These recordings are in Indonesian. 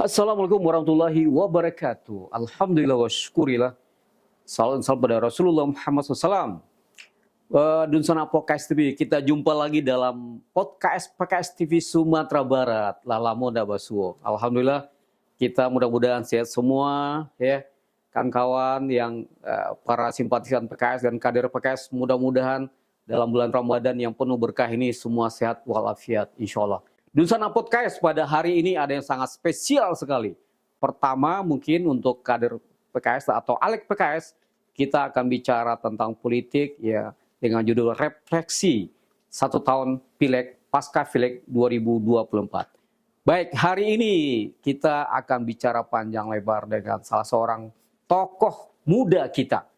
Assalamualaikum warahmatullahi wabarakatuh. Alhamdulillah wa syukurillah. Salam pada Rasulullah Muhammad SAW. Dunsana Podcast TV, kita jumpa lagi dalam podcast PKS TV Sumatera Barat. Lalamoda Basuo. Alhamdulillah, kita mudah-mudahan sehat semua, ya. Kawan-kawan yang para simpatisan PKS dan kader PKS, mudah-mudahan dalam bulan Ramadan yang penuh berkah ini semua sehat walafiat, insya Allah. Dunsana Podcast pada hari ini ada yang sangat spesial sekali. Pertama mungkin untuk kader PKS atau Alek PKS, kita akan bicara tentang politik ya dengan judul Refleksi 1 tahun Pileg Pasca Pileg 2024. Baik, hari ini kita akan bicara panjang lebar dengan salah seorang tokoh muda kita,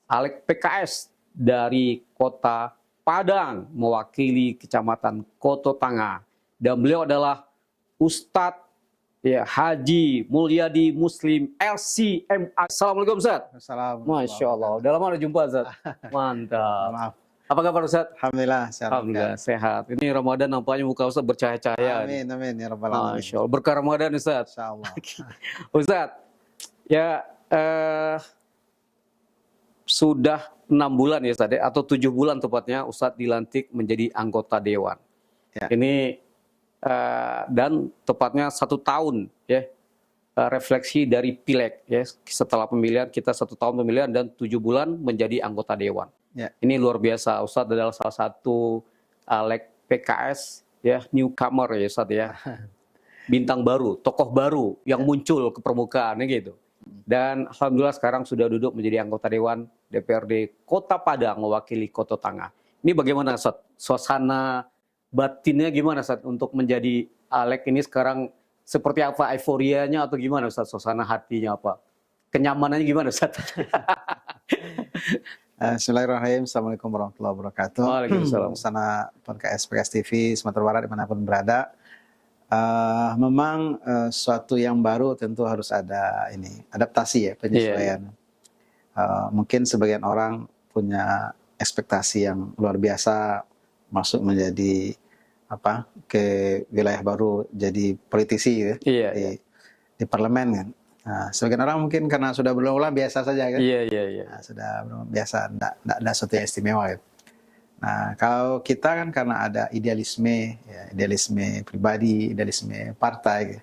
Alek PKS dari Kota Padang, mewakili Kecamatan Koto Tanga. Dan beliau adalah Ustadz ya, Haji Mulyadi Muslim LCMA. Assalamualaikum Ustadz. Assalamualaikum. Masya Allah. Udah lama udah jumpa Ustadz. Mantap. Maaf. Apa kabar Ustadz? Alhamdulillah. Alhamdulillah sehat. Ini Ramadan nampaknya muka Ustadz bercahaya-cahaya. Amin, amin ya rabbal alamin. Masya Allah. Berkah Ramadan Ustadz. Insyaallah. Ustadz, ya sudah 6 bulan ya Ustadz, atau 7 bulan tepatnya Ustadz dilantik menjadi anggota Dewan. Ya. Ini dan tepatnya 1 tahun ya refleksi dari Pileg ya, setelah pemilihan kita 1 tahun pemilihan dan 7 bulan menjadi anggota Dewan. Ya. Ini luar biasa. Ustadz adalah salah satu Alek PKS ya, newcomer ya Ustadz ya, bintang baru, tokoh baru yang muncul ke permukaan gitu. Dan alhamdulillah sekarang sudah duduk menjadi anggota Dewan DPRD Kota Padang mewakili Koto Tanga. Ini bagaimana Ustadz? Suasana batinnya gimana Ustadz untuk menjadi Alek ini sekarang, seperti apa euforianya atau gimana Ustadz, suasana hatinya apa? Kenyamanannya gimana Ustadz? Bismillahirrahmanirrahim. Assalamualaikum warahmatullahi wabarakatuh. Waalaikumsalam. Sana PKS TV Sumatera Barat dimanapun berada. Memang suatu yang baru tentu harus ada ini adaptasi ya, penyesuaian. Mungkin sebagian orang punya ekspektasi yang luar biasa masuk menjadi ke wilayah baru, jadi politisi ya, di parlemen kan. Nah, sebagian orang mungkin karena sudah berulang-ulang biasa saja kan. Nah, sudah biasa, tidak ada sesuatu yang istimewa gitu. Nah, kalau kita kan karena ada idealisme, ya, idealisme pribadi, idealisme partai gitu.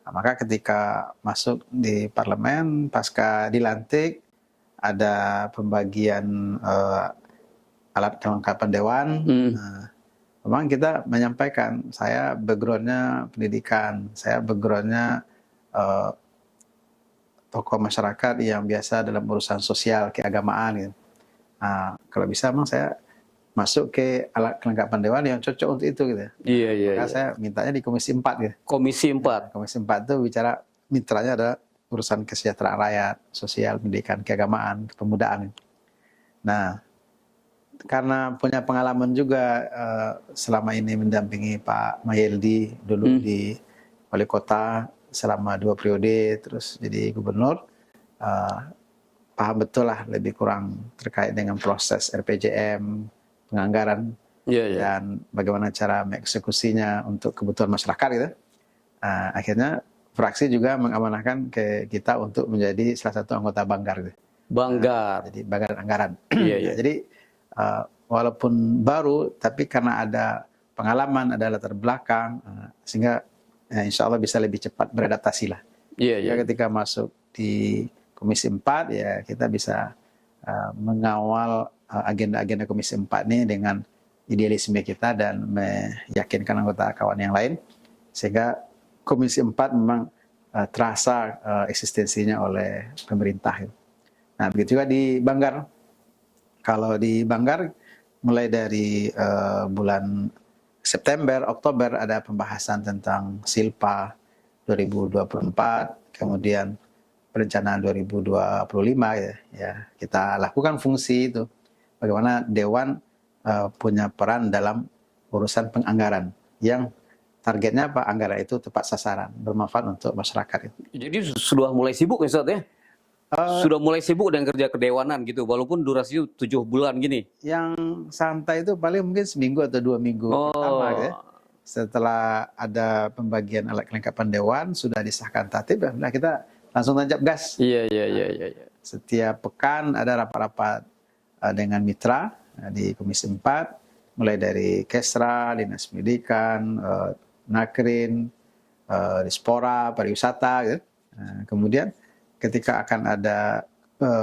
Nah, maka ketika masuk di parlemen pasca dilantik ada pembagian alat kelengkapan dewan. Nah, memang kita menyampaikan, saya backgroundnya pendidikan, saya backgroundnya tokoh masyarakat yang biasa dalam urusan sosial, keagamaan gitu. Nah, kalau bisa memang saya masuk ke alat kelengkapan dewan yang cocok untuk itu gitu. Maka saya mintanya di Komisi 4 gitu. Komisi 4. Komisi 4 itu bicara mitranya adalah urusan kesejahteraan rakyat, sosial, pendidikan, keagamaan, kepemudaan. Nah, karena punya pengalaman juga selama ini mendampingi Pak Mayeldi dulu di wali kota selama 2 periode, terus jadi gubernur, paham betul lah lebih kurang terkait dengan proses RPJM, penganggaran, dan bagaimana cara mengeksekusinya untuk kebutuhan masyarakat gitu. Akhirnya fraksi juga mengamanahkan ke kita untuk menjadi salah satu anggota Banggar gitu. Banggar. Jadi Banggar Anggaran. Jadi walaupun baru, tapi karena ada pengalaman, ada latar belakang, sehingga insya Allah bisa lebih cepat beradaptasi lah. Ketika masuk di Komisi 4, ya kita bisa mengawal agenda-agenda Komisi 4 ini dengan idealisme kita dan meyakinkan anggota kawan yang lain, sehingga Komisi 4 memang terasa eksistensinya oleh pemerintah. Nah, begitu juga di Banggar. Kalau di Banggar mulai dari bulan September, Oktober ada pembahasan tentang Silpa 2024, kemudian perencanaan 2025 ya. Kita lakukan fungsi itu. Bagaimana Dewan punya peran dalam urusan penganggaran yang targetnya apa? Anggaran itu tepat sasaran, bermanfaat untuk masyarakat. Jadi sudah mulai sibuk ya Ustadz ya? Sudah mulai sibuk dengan kerja kedewanan gitu, walaupun durasinya 7 bulan gini. Yang santai itu paling mungkin seminggu atau 2 minggu pertama gitu ya. setelah ada pembagian alat kelengkapan dewan, sudah disahkan tatib, alhamdulillah kita langsung tancap gas. Iya. Setiap pekan ada rapat-rapat dengan mitra di Komisi 4, mulai dari Kesra, Dinas Pendidikan, Nakrin, Dispora, Pariwisata, gitu. Kemudian ketika akan ada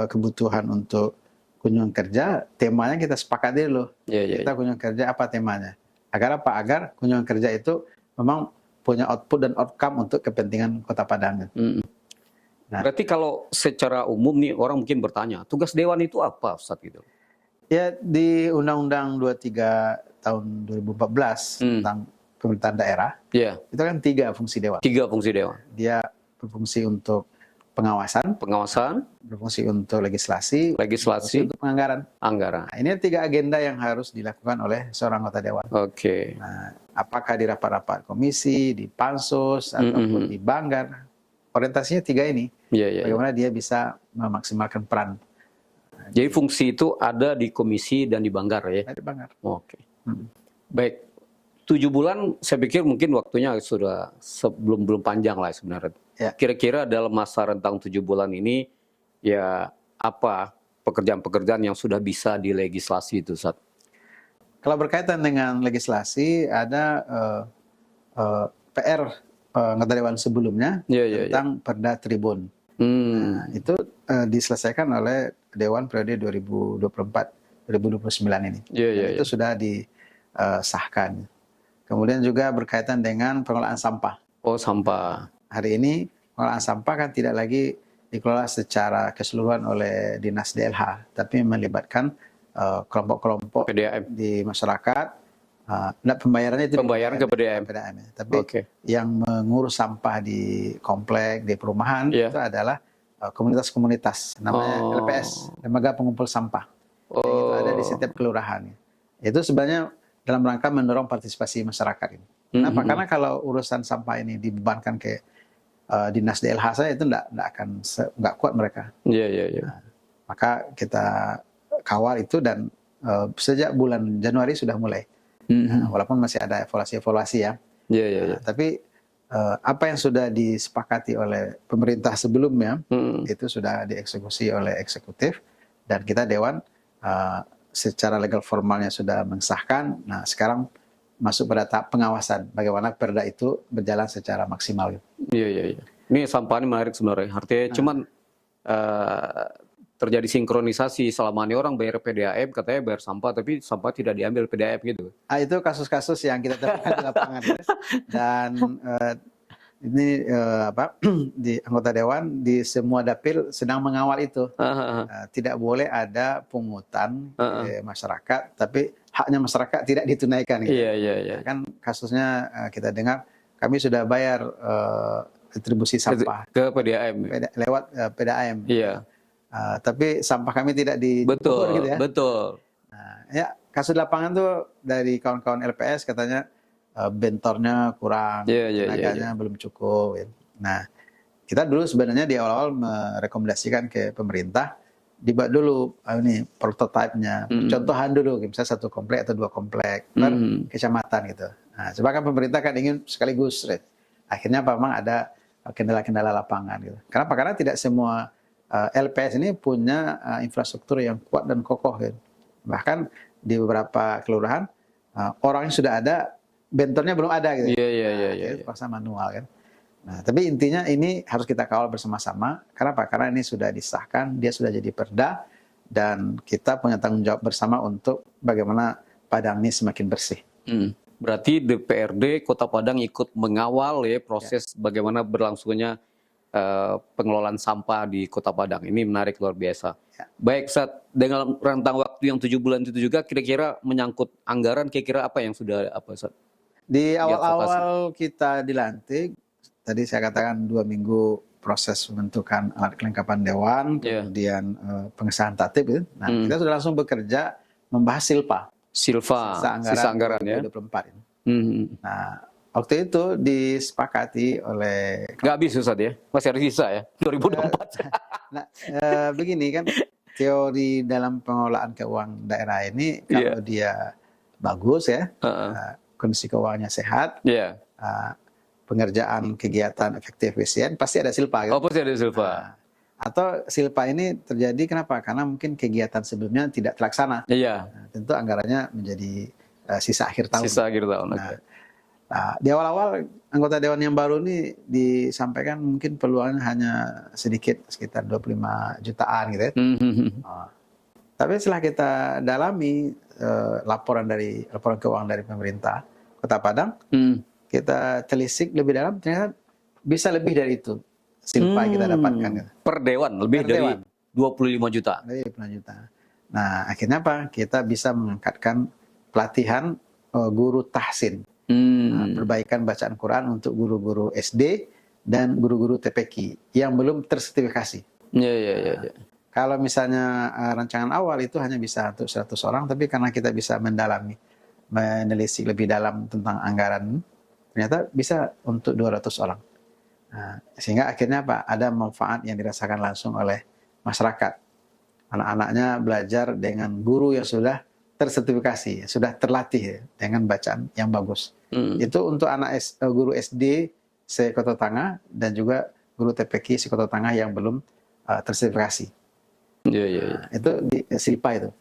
kebutuhan untuk kunjungan kerja, temanya kita sepakati dulu. Kita kunjungan kerja apa temanya? Agar apa? Agar kunjungan kerja itu memang punya output dan outcome untuk kepentingan Kota Padang. Nah, berarti kalau secara umum nih orang mungkin bertanya, tugas dewan itu apa, Ustaz gitu? Ya, di Undang-Undang 23 tahun 2014 tentang pemerintahan daerah, itu kan 3 fungsi dewan. 3 fungsi dewan. Dia berfungsi untuk pengawasan, berfungsi untuk legislasi, berfungsi untuk penganggaran. Nah, ini 3 agenda yang harus dilakukan oleh seorang anggota dewan. Nah, apakah di rapat-rapat komisi, di pansus, ataupun di banggar, orientasinya 3 ini. Bagaimana dia bisa memaksimalkan peran. Jadi fungsi itu ada di komisi dan di banggar ya? Di banggar. Baik. 7 bulan saya pikir mungkin waktunya sudah belum panjang lah sebenarnya. Kira-kira dalam masa rentang 7 bulan ini ya apa pekerjaan-pekerjaan yang sudah bisa dilegislasi itu, Ustaz? Kalau berkaitan dengan legislasi ada PR anggota dewan sebelumnya tentang Perda Tribun. Nah, itu diselesaikan oleh Dewan periode 2024-2029 ini. Itu sudah disahkan. Kemudian juga berkaitan dengan pengelolaan sampah. Sampah. Hari ini pengelolaan sampah kan tidak lagi dikelola secara keseluruhan oleh Dinas DLH, tapi melibatkan kelompok-kelompok PDAM di masyarakat. Pembayarannya itu pembayaran ke PDAM. Tapi yang mengurus sampah di komplek, di perumahan itu adalah komunitas-komunitas, namanya LPS, Lembaga Pengumpul Sampah. Itu ada di setiap kelurahan. Itu sebenarnya dalam rangka mendorong partisipasi masyarakat ini. Kenapa? Karena kalau urusan sampah ini dibebankan ke dinas DLH saya itu nggak kuat mereka. Nah, maka kita kawal itu dan sejak bulan Januari sudah mulai. Walaupun masih ada evaluasi ya. Tapi apa yang sudah disepakati oleh pemerintah sebelumnya itu sudah dieksekusi oleh eksekutif dan kita dewan secara legal formalnya sudah mengesahkan. Nah, sekarang masuk pada tahap pengawasan bagaimana perda itu berjalan secara maksimal. Ini sampah ini menarik sebenarnya. Artinya cuman terjadi sinkronisasi selama ini orang bayar PDAM, katanya bayar sampah, tapi sampah tidak diambil PDAM gitu. Itu kasus-kasus yang kita temukan di lapangan. Dan ini di anggota dewan di semua dapil sedang mengawal itu. Tidak boleh ada pungutan masyarakat, tapi haknya masyarakat tidak ditunaikan. Gitu. Kan kasusnya kita dengar kami sudah bayar retribusi sampah ke PDAM lewat PDAM. Tapi sampah kami tidak diukur gitu ya. Nah, ya kasus lapangan tuh dari kawan-kawan LPS katanya bentornya kurang, tenaganya belum cukup. Nah, kita dulu sebenarnya di awal-awal merekomendasikan ke pemerintah dibuat dulu ini prototipenya, contohan dulu, misalnya 1 komplek atau 2 komplek per kecamatan gitu. Nah, coba kan pemerintah kan ingin sekaligus, akhirnya memang ada kendala-kendala lapangan gitu. Kenapa? Karena tidak semua LPS ini punya infrastruktur yang kuat dan kokoh gitu. Bahkan di beberapa kelurahan orangnya sudah ada, bentornya belum ada gitu. Itu paksa manual kan. Nah, tapi intinya ini harus kita kawal bersama-sama. Kenapa? Karena ini sudah disahkan, dia sudah jadi perda dan kita punya tanggung jawab bersama untuk bagaimana Padang ini semakin bersih. Berarti DPRD Kota Padang ikut mengawal ya proses bagaimana berlangsungnya pengelolaan sampah di Kota Padang. Ini menarik luar biasa. Baik, Ustaz, dengan rentang waktu yang 7 bulan itu juga kira-kira menyangkut anggaran, kira-kira apa yang sudah Ustaz? Di awal-awal kita dilantik, tadi saya katakan 2 minggu proses pembentukan alat kelengkapan dewan, kemudian pengesahan tatib gitu. Nah, kita sudah langsung bekerja membahas sisa anggaran ya 2024 ini. Nah, waktu itu disepakati oleh... Nggak habis Ustaz ya? Masih ada sisa ya? 2024. Nah, begini kan, teori dalam pengelolaan keuangan daerah ini, kalau dia bagus ya, kondisi keuangannya sehat, Iya. pengerjaan kegiatan efektif efisien, pasti ada silpa. Gitu. Oh, pasti ada silpa. Atau silpa ini terjadi kenapa? Karena mungkin kegiatan sebelumnya tidak terlaksana. Iya. Nah, tentu anggarannya menjadi sisa akhir tahun. Sisa akhir tahun. Nah, di awal-awal anggota dewan yang baru ini disampaikan mungkin peluangnya hanya sedikit, sekitar 25 jutaan gitu ya. Tapi setelah kita dalami laporan keuangan dari pemerintah Kota Padang, kita telisik lebih dalam, ternyata bisa lebih dari itu silpa yang kita dapatkan. Gitu. Per dewan lebih dari 25 juta. Lebih 25 juta. Nah, akhirnya apa? Kita bisa mengangkatkan pelatihan guru tahsin. Perbaikan bacaan Quran untuk guru-guru SD dan guru-guru TPQ yang belum tersertifikasi. Iya. Kalau misalnya rancangan awal itu hanya bisa untuk 100 orang, tapi karena kita bisa mendalami, menelisik lebih dalam tentang anggaran, ternyata bisa untuk 200 orang. Nah, sehingga akhirnya apa? Ada manfaat yang dirasakan langsung oleh masyarakat. Anak-anaknya belajar dengan guru yang sudah tersertifikasi, sudah terlatih dengan bacaan yang bagus. Itu untuk anak guru SD se-Kota Tangah dan juga guru TPQ se-Kota Tangah yang belum tersertifikasi. Iya. Itu di silpa itu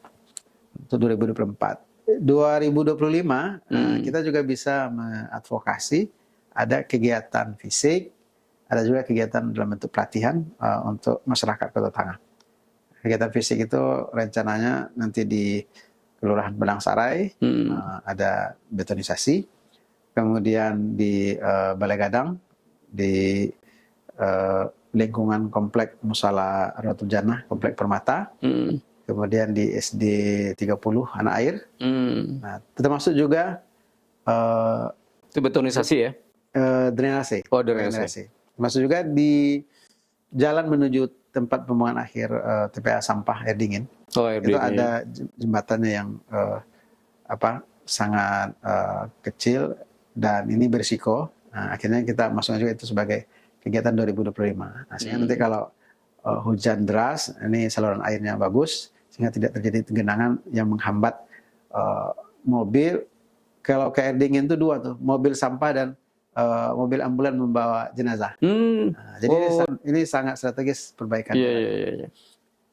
untuk 2024. 2025 kita juga bisa mengadvokasi ada kegiatan fisik, ada juga kegiatan dalam bentuk pelatihan untuk masyarakat Kota Tangah. Kegiatan fisik itu rencananya nanti di Kelurahan Benang Sarai, ada betonisasi. Kemudian di Balai Gadang, di lingkungan Komplek Musala Ratul Jannah, Komplek Permata. Kemudian di SD 30 Anak Air. Nah, termasuk juga itu betonisasi ya? Drainase. Oh, drainase. Termasuk juga di jalan menuju tempat pembuangan akhir TPA sampah air dingin. Oh, air itu dingin. ada jembatannya yang sangat kecil dan ini berisiko. Nah, akhirnya kita masukkan juga itu sebagai kegiatan 2025. Nah, sehingga nanti kalau hujan deras, ini saluran airnya bagus, sehingga tidak terjadi genangan yang menghambat mobil. Kalau ke air dingin itu dua tuh, mobil sampah dan mobil ambulan membawa jenazah. Nah, jadi ini sangat strategis perbaikan. Iya.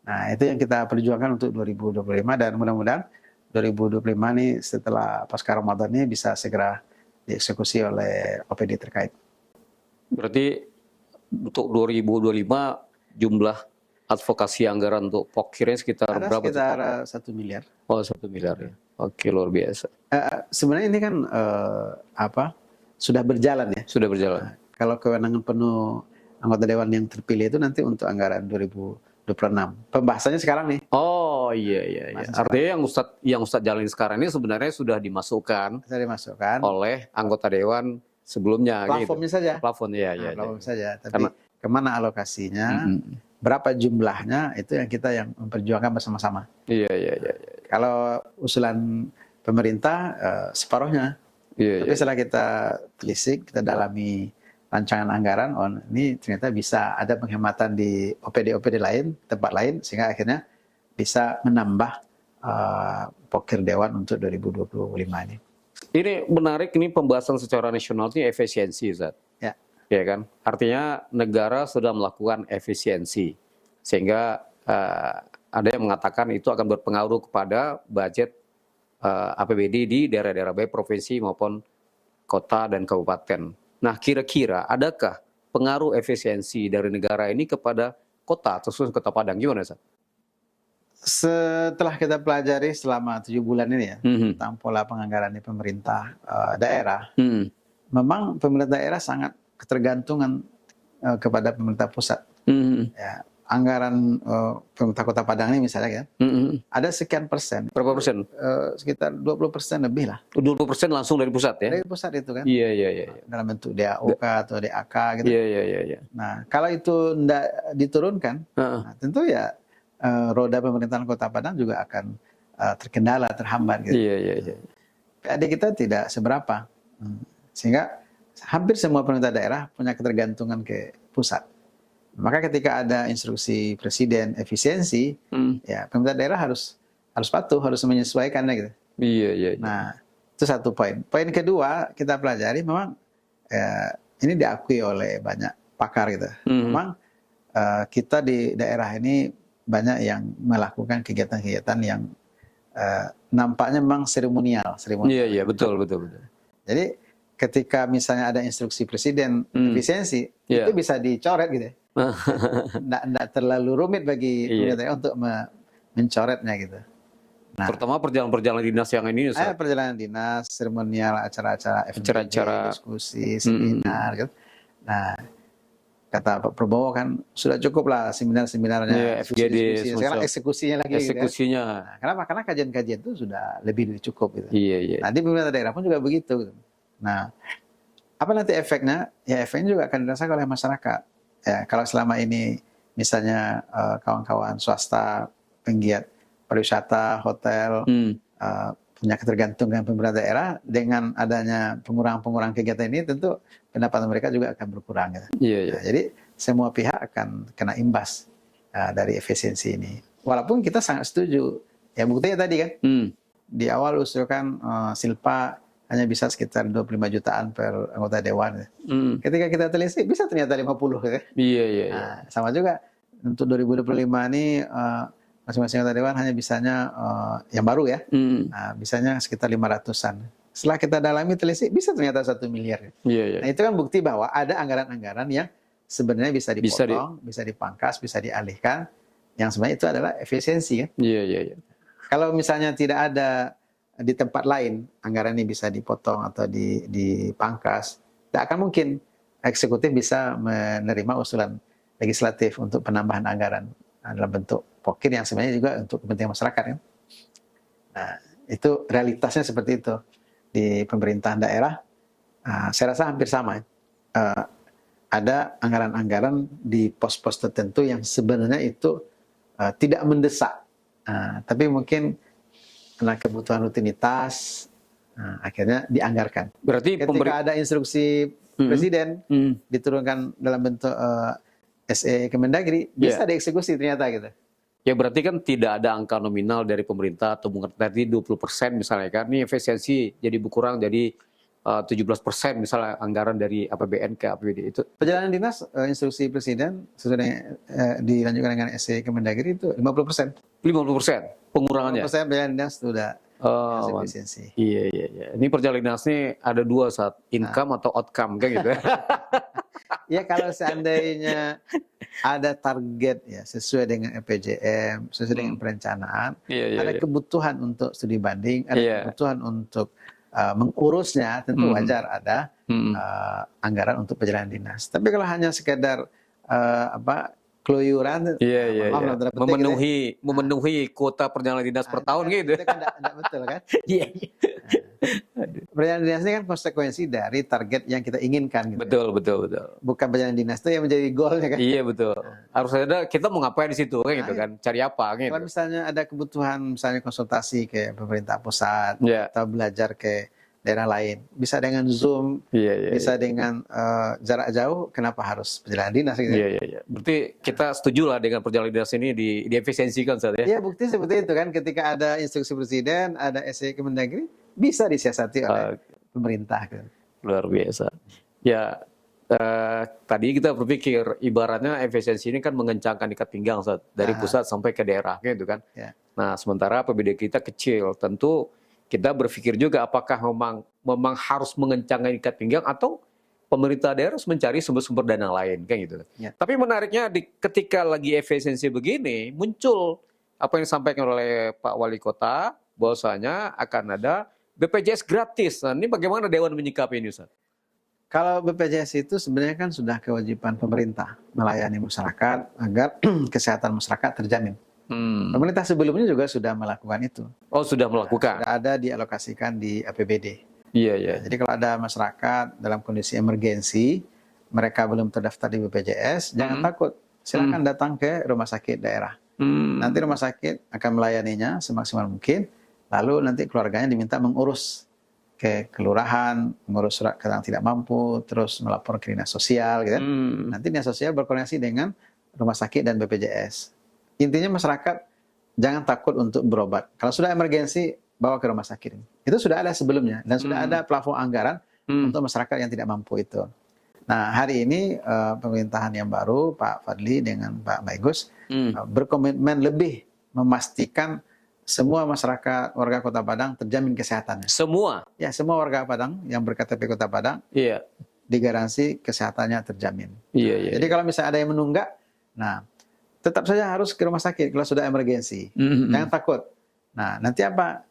Nah, itu yang kita perjuangkan untuk 2025 dan mudah-mudahan 2025 ini setelah pasca Ramadan ini bisa segera dieksekusi oleh OPD terkait. Berarti untuk 2025 jumlah advokasi anggaran untuk POKIRnya sekitar ada berapa? Sekitar 1 miliar. Oh, 1 miliar ya. Oke, luar biasa. Sebenarnya ini kan sudah berjalan ya. Sudah berjalan. Nah, kalau kewenangan penuh anggota dewan yang terpilih itu nanti untuk anggaran 2026. Pembahasannya sekarang nih. Oh iya. Artinya yang Ustadz jalani sekarang ini sebenarnya sudah dimasukkan oleh anggota dewan sebelumnya. Plafonnya saja. Plafon ya. Plafon saja. Tapi kemana alokasinya, berapa jumlahnya itu yang kita memperjuangkan bersama-sama. Iya. Kalau usulan pemerintah separuhnya. Tapi setelah kita telisik, kita dalami rancangan anggaran, ini ternyata bisa ada penghematan di OPD-OPD lain, tempat lain, sehingga akhirnya bisa menambah pokir dewan untuk 2025 ini. Ini menarik, ini pembahasan secara nasional ini efisiensi, Ustaz. Ya kan? Artinya negara sudah melakukan efisiensi, sehingga ada yang mengatakan itu akan berpengaruh kepada budget APBD di daerah-daerah baik provinsi maupun kota dan kabupaten. Nah, kira-kira adakah pengaruh efisiensi dari negara ini kepada kota, khusus Kota Padang? Gimana, Ustaz? Setelah kita pelajari selama 7 bulan ini ya, tentang pola penganggaran di pemerintah daerah, memang pemerintah daerah sangat ketergantungan kepada pemerintah pusat. Ya, anggaran pemerintah Kota Padang ini misalnya ada sekian persen. Berapa persen? Sekitar 20% lebih lah. 20% langsung dari pusat ya? Dari pusat itu kan. Iya. Dalam bentuk DAOK atau DAK gitu. Iya. Nah, kalau itu tidak diturunkan, nah, tentu ya roda pemerintahan Kota Padang juga akan terkendala, terhambat gitu. Iya. PAD kita tidak seberapa. Sehingga hampir semua pemerintah daerah punya ketergantungan ke pusat. Maka ketika ada instruksi presiden efisiensi, ya pemerintah daerah harus patuh, harus menyesuaikannya gitu. Iya. Nah, Itu satu poin. Poin kedua kita pelajari memang ini diakui oleh banyak pakar gitu. Memang kita di daerah ini banyak yang melakukan kegiatan-kegiatan yang nampaknya memang seremonial. Iya, betul. Jadi ketika misalnya ada instruksi presiden efisiensi, itu bisa dicoret gitu. Nggak terlalu rumit bagi pemerintah untuk mencoretnya gitu. Nah, terutama perjalanan dinas yang ini, perjalanan dinas, seremonial, acara-acara diskusi, seminar gitu. Nah, kata Pak Prabowo kan sudah cukup lah seminar-seminarnya, FGD, sekarang eksekusinya lagi. Eksekusinya. Gitu. Nah, kenapa? Karena kajian-kajian itu sudah lebih dari cukup gitu. Iya. Nanti pemerintah daerah pun juga begitu. Gitu. Nah, apa nanti efeknya? Ya efeknya juga akan dirasakan oleh masyarakat. Ya, kalau selama ini misalnya kawan-kawan swasta, penggiat pariwisata, hotel, punya ketergantungan pemerintah daerah, dengan adanya pengurangan kegiatan ini tentu pendapatan mereka juga akan berkurang. Gitu. Iya. Nah, jadi semua pihak akan kena imbas dari efisiensi ini. Walaupun kita sangat setuju. Ya buktinya tadi kan, di awal usulkan Silpa hanya bisa sekitar 25 jutaan per anggota dewan. Ketika kita telisik, bisa ternyata 50. Gitu. Iya. Nah, sama juga untuk 2025 ini masing-masing anggota dewan hanya bisanya yang baru ya, bisanya sekitar 500-an. Setelah kita dalami telisik, bisa ternyata 1 miliar. Iya. Nah itu kan bukti bahwa ada anggaran-anggaran yang sebenarnya bisa dipotong, bisa dipangkas, bisa dialihkan, yang sebenarnya itu adalah efisiensi kan. Iya. Kalau misalnya tidak ada di tempat lain, anggaran ini bisa dipotong atau dipangkas, tidak akan mungkin eksekutif bisa menerima usulan legislatif untuk penambahan anggaran dalam bentuk pokir yang sebenarnya juga untuk kepentingan masyarakat kan. Nah, itu realitasnya seperti itu di pemerintahan daerah. Saya rasa hampir sama. Ada anggaran-anggaran di pos-pos tertentu yang sebenarnya itu tidak mendesak, tapi mungkin karena kebutuhan rutinitas akhirnya dianggarkan. Berarti ketika ada instruksi presiden diturunkan dalam bentuk SE Kemendagri, bisa dieksekusi ternyata gitu. Ya berarti kan tidak ada angka nominal dari pemerintah atau tadi 20% misalnya kan. Ini efisiensi jadi berkurang jadi 17% misalnya anggaran dari APBN ke APBD itu. Perjalanan dinas instruksi presiden sesuai dengan dilanjutkan dengan SE Kemendagri itu 50%. 50% pengurangannya. 50% perjalanan dinas sudah efisiensi. Iya. Ini perjalanan dinas ini ada dua saat income atau outcome kan gitu. Ya kalau seandainya ada target ya sesuai dengan RPJM, sesuai dengan perencanaan, ada kebutuhan untuk studi banding, ada kebutuhan untuk mengurusnya, tentu wajar ada anggaran untuk perjalanan dinas. Tapi kalau hanya sekedar keluyuran, memenuhi kuota perjalanan dinas per tahun gitu. Itu kan tidak betul kan? Iya. Perjalanan dinas ini kan konsekuensi dari target yang kita inginkan. Gitu. Betul. Bukan perjalanan dinas itu yang menjadi goalnya kan? Iya betul. Harus ada kita mau ngapain di situ kan gitu kan? Cari apa gitu. Kalau misalnya ada kebutuhan, misalnya konsultasi ke pemerintah pusat atau belajar ke daerah lain, bisa dengan Zoom, bisa dengan jarak jauh, kenapa harus perjalanan dinas? Gitu? Iya. Berarti kita setuju lah dengan perjalanan dinas ini diefisiensikan saat ya? Iya, bukti seperti itu kan. Ketika ada instruksi presiden, ada SE Kemendagri, bisa disiasati oleh pemerintah. Gitu. Luar biasa. Ya, tadi kita berpikir ibaratnya efisiensi ini kan mengencangkan ikat pinggang saat dari pusat sampai ke daerah, gitu kan? Nah, sementara APBD kita kecil, tentu kita berpikir juga apakah memang harus mengencangkan ikat pinggang atau pemerintah daerah harus mencari sumber-sumber dana lain kan gitu. Tapi menariknya ketika lagi efisiensi begini muncul apa yang disampaikan oleh Pak Wali Kota bahwasanya akan ada BPJS gratis. Nah, ini bagaimana Dewan menyikapi ini, Ustaz? Kalau BPJS itu sebenarnya kan sudah kewajiban pemerintah melayani masyarakat agar kesehatan masyarakat terjamin. Pemerintah sebelumnya juga sudah melakukan itu. Oh, sudah melakukan. Sudah ada dialokasikan di APBD. Iya. Jadi kalau ada masyarakat dalam kondisi emergensi, mereka belum terdaftar di BPJS, jangan takut. Silakan datang ke rumah sakit daerah. Nanti rumah sakit akan melayaninya semaksimal mungkin. Lalu nanti keluarganya diminta mengurus ke kelurahan, mengurus surat keterangan tidak mampu, terus melapor ke dinas sosial. Gitu. Nanti dinas sosial berkoordinasi dengan rumah sakit dan BPJS. Intinya masyarakat jangan takut untuk berobat. Kalau sudah emergensi, bawa ke rumah sakit. Itu sudah ada sebelumnya dan sudah ada plafon anggaran untuk masyarakat yang tidak mampu itu. Nah, hari ini pemerintahan yang baru, Pak Fadli dengan Pak Bagus, berkomitmen lebih memastikan semua masyarakat warga Kota Padang terjamin kesehatannya. Semua? Ya, semua warga Padang yang berKTP Kota Padang, digaransi kesehatannya terjamin. Jadi kalau misalnya ada yang menunggak, nah tetap saja harus ke rumah sakit kalau sudah emergensi. Jangan takut. Nah, nanti apa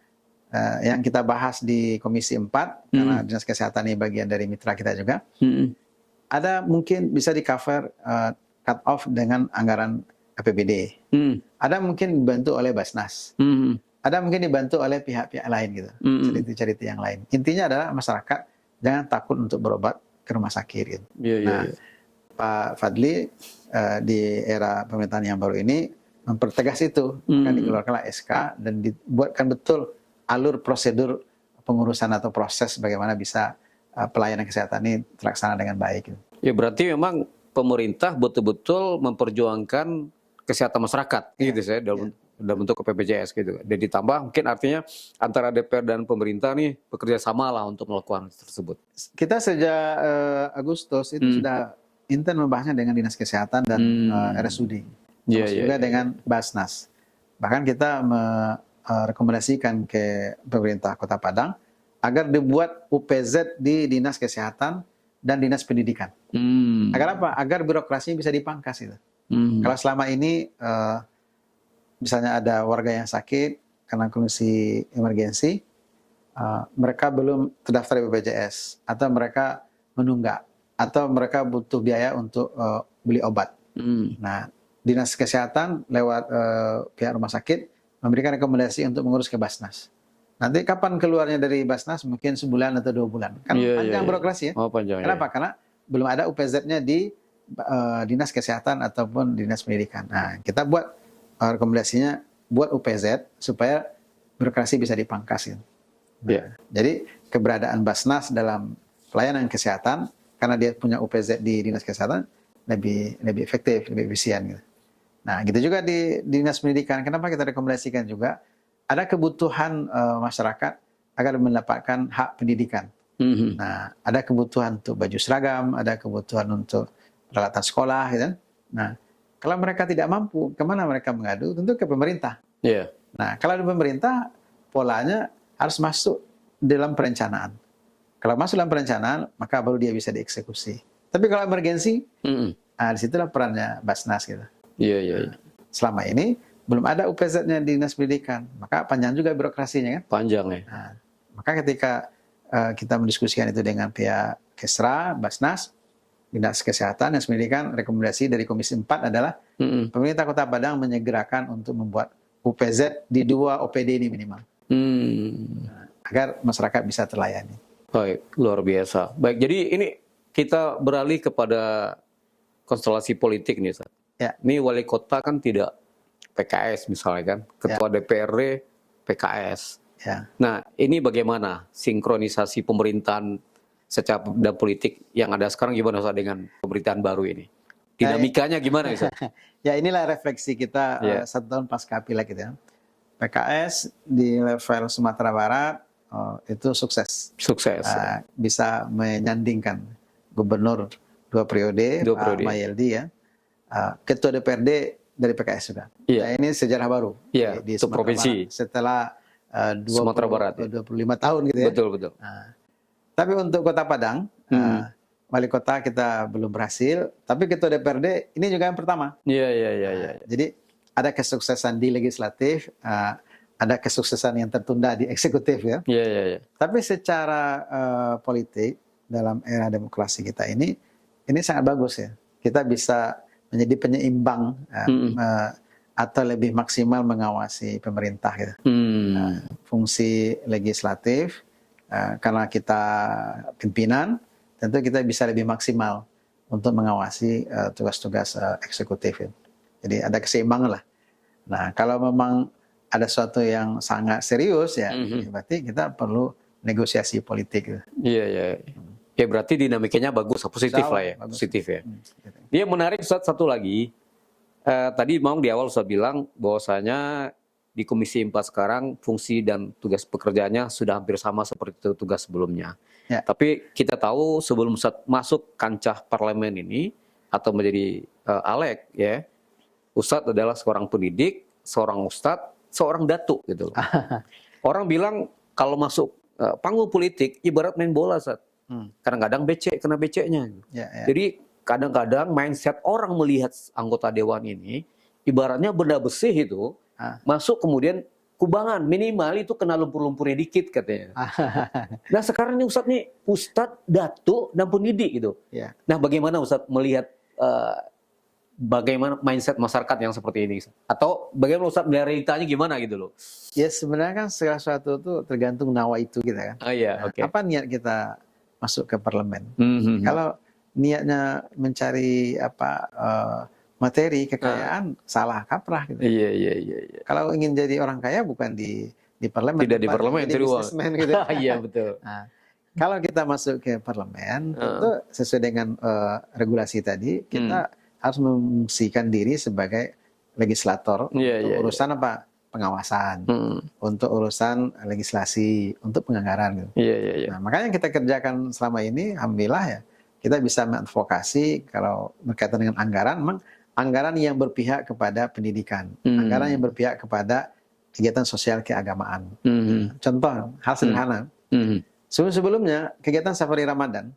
yang kita bahas di Komisi 4, karena Dinas Kesehatan ini bagian dari mitra kita juga, ada mungkin bisa di-cover cut off dengan anggaran APBD. Ada mungkin dibantu oleh Basnas. Ada mungkin dibantu oleh pihak-pihak lain gitu. Charity-charity yang lain. Intinya adalah masyarakat jangan takut untuk berobat ke rumah sakit gitu. Pak Fadli di era pemerintahan yang baru ini mempertegas itu, akan dikeluarkanlah SK dan dibuatkan betul alur prosedur pengurusan atau proses bagaimana bisa pelayanan kesehatan ini terlaksana dengan baik. Ya berarti memang pemerintah betul-betul memperjuangkan kesehatan masyarakat, gitu saya dalam bentuk BPJS gitu. Dan ditambah mungkin artinya antara DPR dan pemerintah nih bekerja sama lah untuk melakukan tersebut. Kita sejak Agustus itu sudah intens membahasnya dengan Dinas Kesehatan dan RSUD, juga dengan Basnas. Bahkan kita merekomendasikan ke pemerintah Kota Padang agar dibuat UPZ di Dinas Kesehatan dan Dinas Pendidikan. Agar apa? Agar birokrasinya bisa dipangkas itu. Kalau selama ini misalnya ada warga yang sakit karena kondisi emergensi, mereka belum terdaftar di BPJS atau mereka menunggak atau mereka butuh biaya untuk beli obat. Nah, Dinas Kesehatan lewat pihak rumah sakit memberikan rekomendasi untuk mengurus ke Basnas. Nanti kapan keluarnya dari Basnas? Mungkin sebulan atau 2 bulan. Kan panjang birokrasi ya. Panjang, kenapa? Karena belum ada UPZ-nya di Dinas Kesehatan ataupun Dinas Pendidikan. Nah, kita buat rekomendasinya buat UPZ supaya birokrasi bisa dipangkas. Jadi keberadaan Basnas dalam pelayanan kesehatan karena dia punya UPZ di Dinas Kesehatan lebih efektif, lebih efisien. Gitu. Nah, gitu juga di Dinas Pendidikan. Kenapa kita rekomendasikan juga ada kebutuhan masyarakat agar mendapatkan hak pendidikan. Nah, ada kebutuhan untuk baju seragam, ada kebutuhan untuk peralatan sekolah, gitu. Nah, kalau mereka tidak mampu, kemana mereka mengadu? Tentu ke pemerintah. Nah, kalau di pemerintah, polanya harus masuk dalam perencanaan. Kalau masuk dalam perencanaan, maka baru dia bisa dieksekusi. Tapi kalau emergensi, disitulah perannya Basnas. Gitu. Selama ini, belum ada UPZ-nya di Dinas Pendidikan, maka panjang juga birokrasinya kan? Panjang ya. Nah, maka ketika kita mendiskusikan itu dengan pihak Kesra, Basnas, Dinas Kesehatan, Dinas Pendidikan, rekomendasi dari Komisi 4 adalah pemerintah Kota Padang menyegerakan untuk membuat UPZ di 2 OPD ini minimal. Agar masyarakat bisa terlayani. Baik, luar biasa. Baik, jadi ini kita beralih kepada konstelasi politik nih, Ustaz. Ini wali kota kan tidak PKS misalnya kan, ketua DPRD PKS. Nah, ini bagaimana sinkronisasi pemerintahan secara dan politik yang ada sekarang gimana Ustaz dengan pemerintahan baru ini? Dinamikanya gimana Ustaz? Ya inilah refleksi kita 1 tahun pasca pileg gitu ya. PKS di level Sumatera Barat itu sukses. Bisa menyandingkan gubernur 2 periode, Pak Mayeldi ya. Ketua DPRD dari PKS juga. Nah, ini sejarah baru di Sumatera provinsi. Barat setelah 25 tahun gitu ya. Betul. Tapi untuk Kota Padang, wali kota kita belum berhasil, tapi ketua DPRD ini juga yang pertama. Jadi ada kesuksesan di legislatif, ada kesuksesan yang tertunda di eksekutif ya. Tapi secara politik dalam era demokrasi kita ini sangat bagus ya. Kita bisa menjadi penyeimbang atau lebih maksimal mengawasi pemerintah gitu. Fungsi legislatif karena kita pimpinan, tentu kita bisa lebih maksimal untuk mengawasi tugas-tugas eksekutif. Jadi ada keseimbangan lah. Nah, kalau memang ada sesuatu yang sangat serius ya, berarti kita perlu negosiasi politik. Ya berarti dinamikanya bagus, positif lah ya, positif ya. Dia menarik satu lagi. Tadi memang di awal saya bilang bahwasanya di Komisi 4 sekarang fungsi dan tugas pekerjaannya sudah hampir sama seperti tugas sebelumnya. Ya. Tapi kita tahu sebelum Ustadz masuk kancah parlemen ini atau menjadi alek ya, Ustadz adalah seorang pendidik, seorang ustadz, seorang datuk gitu. Orang bilang kalau masuk panggung politik ibarat main bola, Ustadz. Kadang-kadang becek kena beceknya. Ya, ya. Jadi kadang-kadang mindset orang melihat anggota dewan ini ibaratnya benda besi itu masuk kemudian kubangan, minimal itu kena lumpur-lumpurnya dikit katanya. Nah sekarang ini Ustadz datuk dan pendidik gitu. Ya. Nah bagaimana Ustadz melihat bagaimana mindset masyarakat yang seperti ini? Atau bagaimana Ustadz melihat realitanya gimana gitu loh? Ya sebenarnya kan segala sesuatu itu tergantung nawa itu kita kan. Iya, Nah, oke. apa niat kita masuk ke parlemen? Kalau niatnya mencari materi kekayaan, salah kaprah gitu. Iya. Kalau ingin jadi orang kaya bukan di parlemen, Tidak di parlemen, jadi cari uang. bisnismen gitu. Iya betul. Nah, kalau kita masuk ke parlemen, tentu sesuai dengan regulasi tadi, kita harus memfungsikan diri sebagai legislator untuk urusan apa? Pengawasan, untuk urusan legislasi, untuk penganggaran gitu. Iya. Nah, makanya yang kita kerjakan selama ini, alhamdulillah ya, kita bisa mengadvokasi kalau berkaitan dengan anggaran, memang anggaran yang berpihak kepada pendidikan, anggaran yang berpihak kepada kegiatan sosial keagamaan. Contoh, hal sederhana. Sebelumnya, kegiatan Safari Ramadan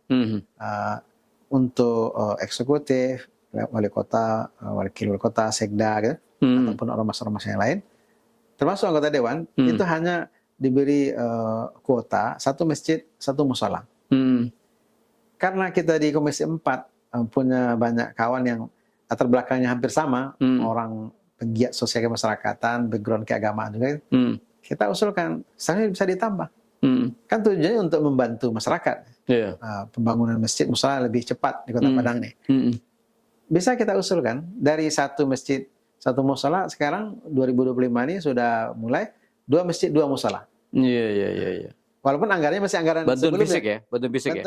untuk eksekutif, wali kota, wakil wali kota, sekda, gitu, ataupun ormas-ormas yang lain, termasuk anggota dewan, itu hanya diberi kuota satu masjid, satu musola. Karena kita di Komisi 4 punya banyak kawan yang latar belakangnya hampir sama, orang pegiat sosial kemasyarakatan, background keagamaan juga, kita usulkan, seharusnya bisa ditambah. Kan tujuannya untuk membantu masyarakat. Pembangunan masjid musola lebih cepat di Kota Padang nih. Bisa kita usulkan, dari satu masjid, satu musola, sekarang 2025 ini sudah mulai 2 masjid, 2 musola. Iya. Walaupun anggarannya masih anggaran Bantuan sebelumnya. fisik ya? Bantuan fisik ya?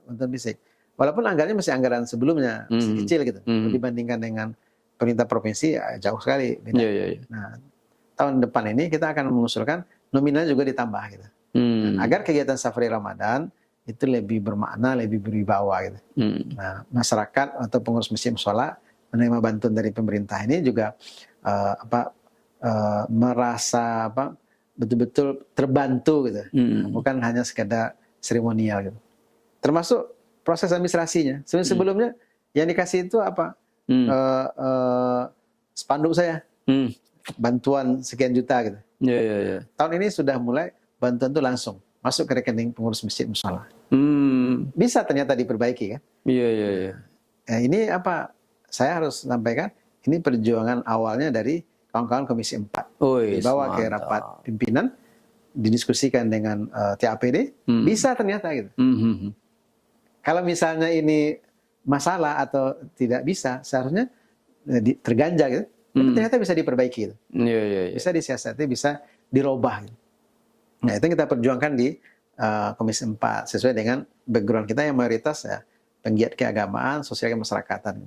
Bantuan fisik. Walaupun anggarannya masih anggaran sebelumnya, masih kecil gitu. Dibandingkan dengan pemerintah provinsi, ya, jauh sekali. Iya. Nah, tahun depan ini kita akan mengusulkan nominal juga ditambah gitu. Agar kegiatan Safari Ramadan itu lebih bermakna, lebih berwibawa gitu. Nah, masyarakat atau pengurus masjid musola menerima bantuan dari pemerintah ini juga merasa betul-betul terbantu gitu. Bukan hanya sekedar seremonial gitu. Termasuk proses administrasinya. Sebelumnya yang dikasih itu apa? Spanduk saya. Bantuan sekian juta gitu. Iya. Tahun ini sudah mulai bantuan itu langsung masuk ke rekening pengurus masjid musola. Bisa ternyata diperbaiki kan? Iya. Nah, ini apa? Saya harus sampaikan, ini perjuangan awalnya dari kawan-kawan Komisi 4. Dibawa ke rapat pimpinan, didiskusikan dengan TAPD, bisa ternyata gitu. Kalau misalnya ini masalah atau tidak bisa, seharusnya terganjal gitu. Tapi ternyata bisa diperbaiki gitu. Iya. Bisa disiasati, bisa dirubah gitu. Nah, itu yang kita perjuangkan di Komisi 4 sesuai dengan background kita yang mayoritas ya penggiat keagamaan, sosial kemasyarakatan.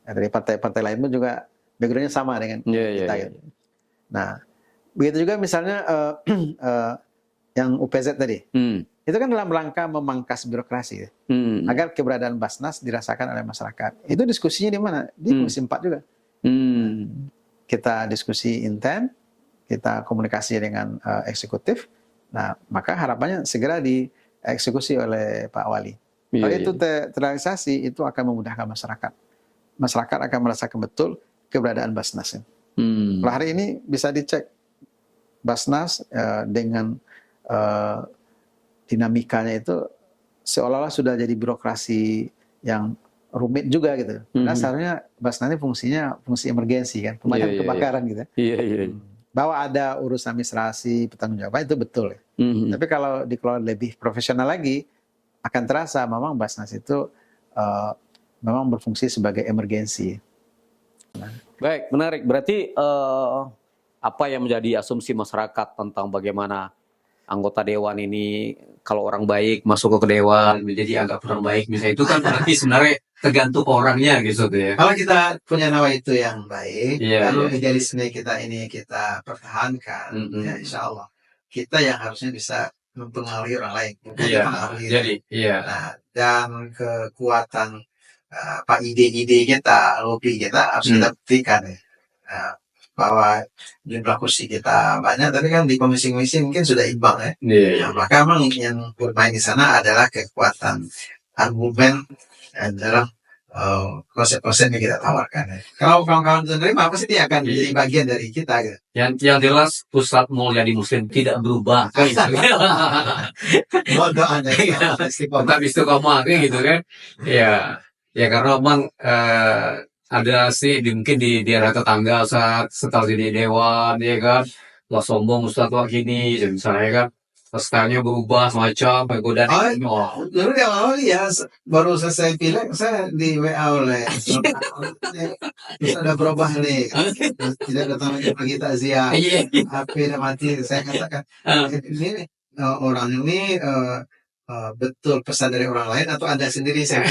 Nah, dari partai-partai lain pun juga backgroundnya sama dengan kita. Gitu. Nah, begitu juga misalnya yang UPZ tadi, itu kan dalam rangka memangkas birokrasi, agar keberadaan Basnas dirasakan oleh masyarakat. Itu diskusinya di mana? Di Komisi 4 juga. Kita diskusi intens, kita komunikasi dengan eksekutif. Nah, maka harapannya segera dieksekusi oleh Pak Wali. Kalau itu terrealisasi, itu akan memudahkan masyarakat. Masyarakat akan merasakan betul keberadaan Basnas. Kalau hari ini bisa dicek Basnas dengan dinamikanya itu seolah-olah sudah jadi birokrasi yang rumit juga gitu. Karena seharusnya Basnas ini fungsi emergensi kan, pemadam kebakaran gitu. Iya. Bahwa ada urusan administrasi, pertanggungjawaban itu betul. Tapi kalau dikelola lebih profesional lagi, akan terasa memang Basnas itu memang berfungsi sebagai emergensi. Baik, menarik. Berarti apa yang menjadi asumsi masyarakat tentang bagaimana anggota dewan ini kalau orang baik masuk ke dewan menjadi anggap orang baik misalnya itu kan berarti sebenarnya tergantung orangnya gitu tuh ya. Kalau kita punya nawa itu yang baik, Iya, lalu iya. idealisme kita ini kita pertahankan, ya insya Allah kita yang harusnya bisa mempengaruhi orang lain, bukan Iya, dipengaruhi. jadi iya. Nah, dan kekuatan apa ide-ide kita, hobi kita harus kita buktikan ya. Nah, bahwa jumlah kursi kita banyak, tapi kan di komisi-komisi mungkin sudah imbang ya. Iya, iya. Nah, maka memang yang bermain di sana adalah kekuatan argumen dalam konsep-konsep yang kita tawarkan. Ya. Kalau kawan-kawan itu menerima, pasti dia akan menjadi bagian dari kita. Gitu. Yang jelas pusat Mulyadi Muslim tidak berubah. Kan, gitu. Bodoh Anda. Tetap istiqomah kayak gitu kan. Ya, ya karena memang ada sih mungkin di daerah tetangga saat setelah jadi dewan ya kan, lah sombong Ustadz wah gini misalnya kan, stylenya berubah semacam godaan. Dulu di awal ya baru selesai pilek saya di WA oleh terus ada berubah nih, tidak datang lagi pagi takziah, HP udah mati. Saya katakan ini orang ini betul pesan dari orang lain atau Anda sendiri? Saya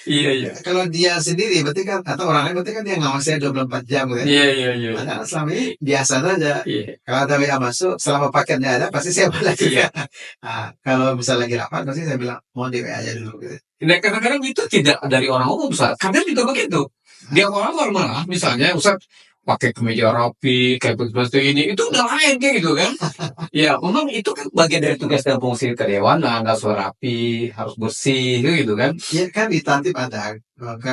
iya. Kalau dia sendiri berarti kan, atau orang lain berarti kan dia ngawasnya 24 jam kan. Iya. Padahal selama ini biasa saja. Kalau ada WA masuk, selama paketnya ada pasti saya balas juga. Nah, kalau misalnya lagi rapat pasti saya bilang mau di WA aja dulu gitu. Nah, kadang-kadang itu tidak dari orang umum, Ustaz. Kadang juga begitu. Dia orang normal, misalnya Ustaz pakai kemeja rapi, kayak seperti ini, itu udah lain kayak gitu kan. Ya, memang itu kan bagian dari tugas dan fungsi kedewanan, harus rapi, harus bersih, gitu kan. Ya kan di tatip ada,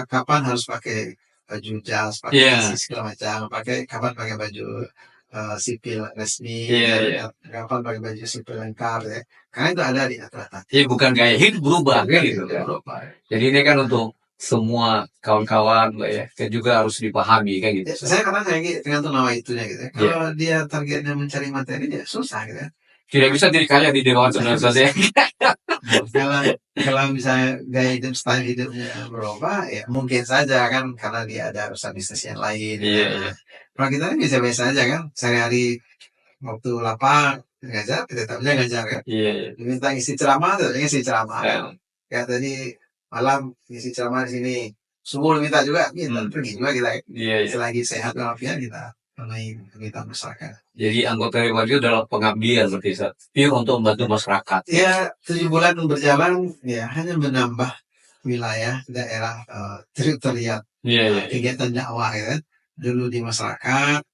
kapan harus pakai baju jas, pakai segala macam, kapan pakai baju sipil resmi, kapan pakai baju sipil lengkap ya. Karena itu ada di aturan. Iya, bukan gaya hidup berubah kan gitu. Jadi ini kan untuk semua kawan-kawan ya, kan juga harus dipahami kan gitu. Saya kadang kayak tergantung nama itunya gitu. Kalau dia targetnya mencari materi ya susah gitu. Tidak bisa diri kaya di dewan saja. Kalau misalnya gaya hidup, style hidupnya berubah, ya mungkin saja kan karena dia ada urusan bisnis yang lain. Iya. Kalau kita kan biasa-biasa aja kan, sehari-hari waktu lapang ngajar, tetapnya ngajar kan. Iya. Diminta isi ceramah, tetapnya isi ceramah. Kayak tadi malam isi ceramah di sini, subuh minta juga, kita pergi juga kita. Selagi sehat walafiat kita kita masyarakat. Jadi anggota dewan itu adalah pengabdian seperti itu, untuk membantu masyarakat. Ya 7 bulan berjalan ya hanya menambah wilayah daerah terlihat kegiatan dakwah ya. Dulu di masyarakat,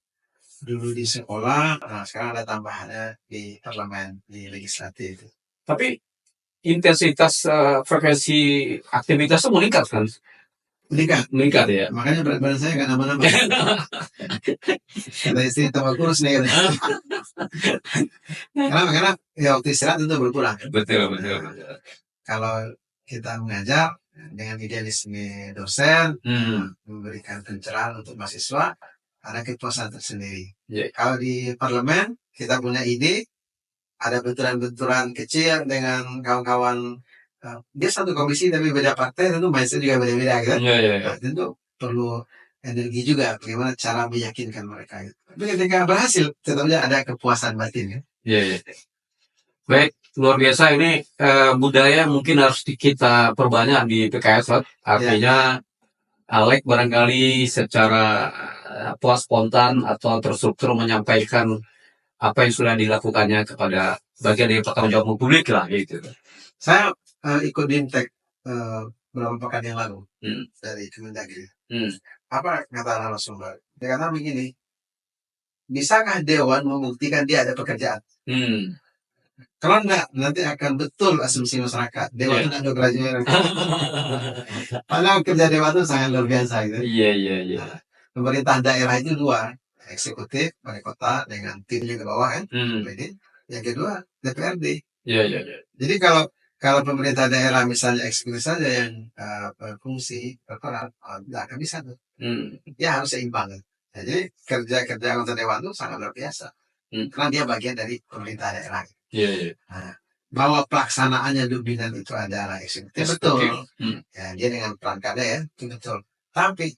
dulu di sekolah, nah sekarang ada tambahannya di parlemen, di legislatif. Tapi intensitas frekuensi aktivitasnya meningkat kan? Meningkat ya. Makanya berat badan saya nggak nambah-nambah. Kata istri tambah kurus nih. Karena ya waktu istirahat itu berkurang. Betul. Kalau kita mengajar dengan idealisme dosen, memberikan pencerahan untuk mahasiswa, ada kepuasan tersendiri. Kalau di parlemen kita punya ide, ada benturan-benturan kecil dengan kawan-kawan. Dia satu komisi tapi beda partai, tentu mindset juga beda-beda kan. Nah, tentu perlu energi juga bagaimana cara meyakinkan mereka. Tapi ketika berhasil, tetapnya ada kepuasan batin. Baik, luar biasa ini budaya mungkin harus kita perbanyak di PKS. Artinya Alek barangkali secara spontan atau terstruktur menyampaikan apa yang sudah dilakukannya kepada bagian dari pertanggung publik lah gitu. Saya ikut Dintek beberapa pekan yang lalu dari Kemendagri. Apa kata narasumber? Dia kata begini, bisakah Dewan membuktikan dia ada pekerjaan? Kalau enggak, nanti akan betul asumsi masyarakat. Dewan itu ada kerajaan. Padahal kerja Dewan itu sangat luar biasa gitu. Iya. Pemerintah daerah itu dua, eksekutif, balai kota dengan timnya ke bawah kan. Yang kedua DPRD. Iya. Jadi kalau pemerintah daerah misalnya eksekutif saja yang berfungsi berperan, tidak akan bisa tuh. Ya harus seimbang. Jadi kerja anggota Dewan itu sangat luar biasa. Karena dia bagian dari pemerintah daerah. Nah, bahwa pelaksanaannya dominan itu adalah eksekutif, betul. Ya, dia dengan perangkatnya ya, itu betul. Tapi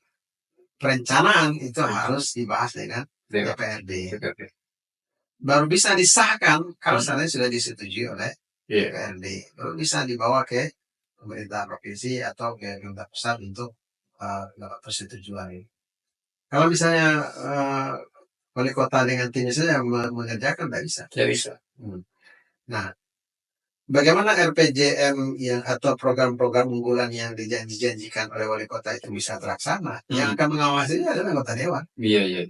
perencanaan itu harus dibahas dengan DPRD. baru bisa disahkan kalau seandainya sudah disetujui oleh Iya. DPRD. Baru bisa dibawa ke pemerintah provinsi atau ke pemerintah pusat untuk dapat persetujuan. Kalau misalnya wali kota dengan timnya saja mengerjakan, tidak bisa. Tidak bisa. Nah, bagaimana RPJM yang atau program-program unggulan yang dijanjikan oleh wali kota itu bisa terlaksana? Yang akan mengawasinya adalah anggota dewan. Iya, iya.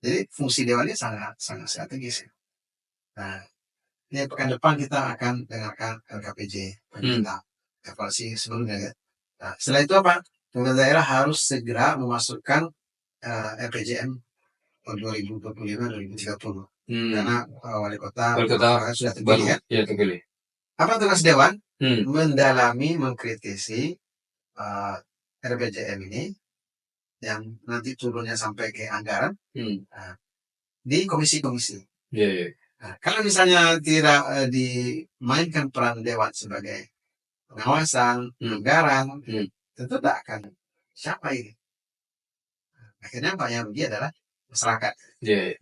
Jadi fungsi dewannya sangat strategis. Nah, ini pekan depan kita akan dengarkan LKPJ, kita evaluasi sebelumnya kan. Nah, setelah itu apa? Pemerintah daerah harus segera memasukkan RPJM 2025-2030. Karena wali kota sudah terpilih kan? Iya, terpilih. Apa tugas dewan? Mendalami, mengkritisi RPJM ini yang nanti turunnya sampai ke anggaran di komisi-komisi. Iya, iya. Nah, kalau misalnya tidak dimainkan peran dewan sebagai pengawasan, anggaran, tentu tidak akan siapa ini. Akhirnya Pak yang rugi adalah masyarakat. Yeah.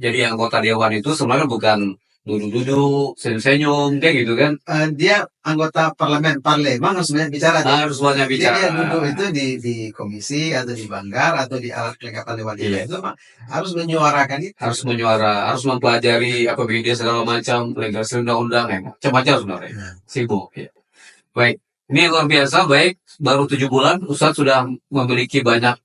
Jadi anggota dewan itu sebenarnya bukan duduk-duduk, senyum-senyum, kayak gitu kan? Dia anggota parlemen harus banyak bicara. Harus banyak bicara. Dia duduk itu di komisi atau di banggar atau di alat kelengkapan dewan itu harus menyuarakan itu. Harus harus mempelajari APBD segala macam, legislasi undang-undang, macam-macam sebenarnya. Sibuk. Ya. Baik, ini luar biasa. Baik, baru 7 bulan Ustadz sudah memiliki banyak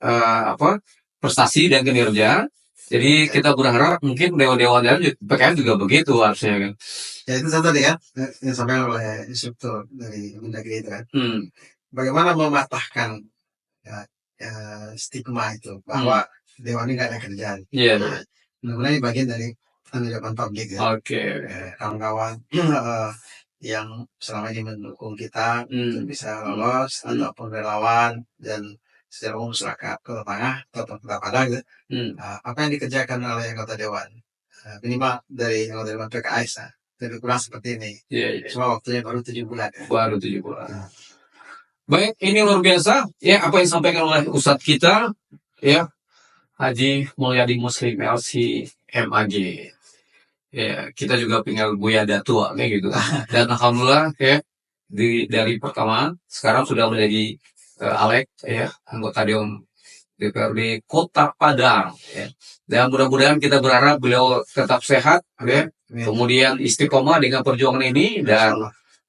prestasi dan kinerja. Jadi kita berharap mungkin dewan-dewan PKS juga begitu harusnya kan. Ya itu satu tadi kan yang disampaikan oleh instruktur dari Mendagri itu kan. Bagaimana mematahkan stigma itu bahwa dewan ini nggak ada kerjaan. Iya. Mudah-mudahan ini bagian dari tanggung jawab publik ya. Oke. Kawan-kawan yang selama ini mendukung kita untuk bisa lolos ataupun relawan dan secara umum masyarakat Kota Tengah atau Kota Padang gitu. Apa yang dikerjakan oleh anggota dewan minimal dari anggota dewan PKS lebih kurang seperti ini. Cuma waktunya baru 7 bulan. Baru 7 bulan. Baik, ini luar biasa ya apa yang disampaikan oleh Ustadz kita ya Haji Mulyadi Muslim LC MAG. Ya, kita juga tinggal Buya Datua kayak gitu. Dan alhamdulillah ya dari pertama sekarang sudah menjadi Alek ya anggota Dewan DPRD Kota Padang ya. Dan mudah-mudahan kita berharap beliau tetap sehat ya. Kemudian istiqomah dengan perjuangan ini dan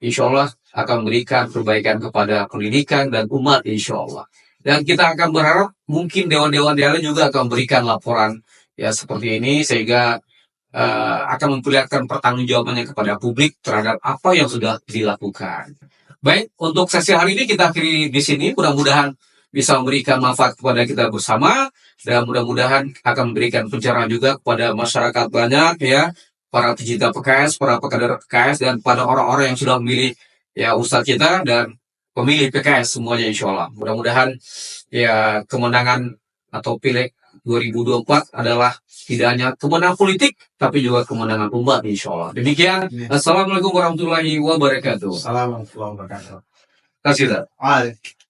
insya Allah akan memberikan perbaikan kepada pendidikan dan umat insya Allah. Dan kita akan berharap mungkin dewan-dewan daerah juga akan memberikan laporan ya seperti ini sehingga akan memperlihatkan pertanggungjawabannya kepada publik terhadap apa yang sudah dilakukan. Baik, untuk sesi hari ini kita akhiri di sini. Mudah-mudahan bisa memberikan manfaat kepada kita bersama dan mudah-mudahan akan memberikan pencerahan juga kepada masyarakat banyak ya, para pecinta PKS, para pekader PKS dan pada orang-orang yang sudah memilih ya Ustadz kita dan pemilih PKS semuanya insya Allah. Mudah-mudahan ya kemenangan atau pileg 2024 adalah tidak hanya kemenangan politik tapi juga kemenangan umat insya Allah. Demikian. Assalamualaikum warahmatullahi wabarakatuh. Assalamualaikum warahmatullahi wabarakatuh. Terima kasih.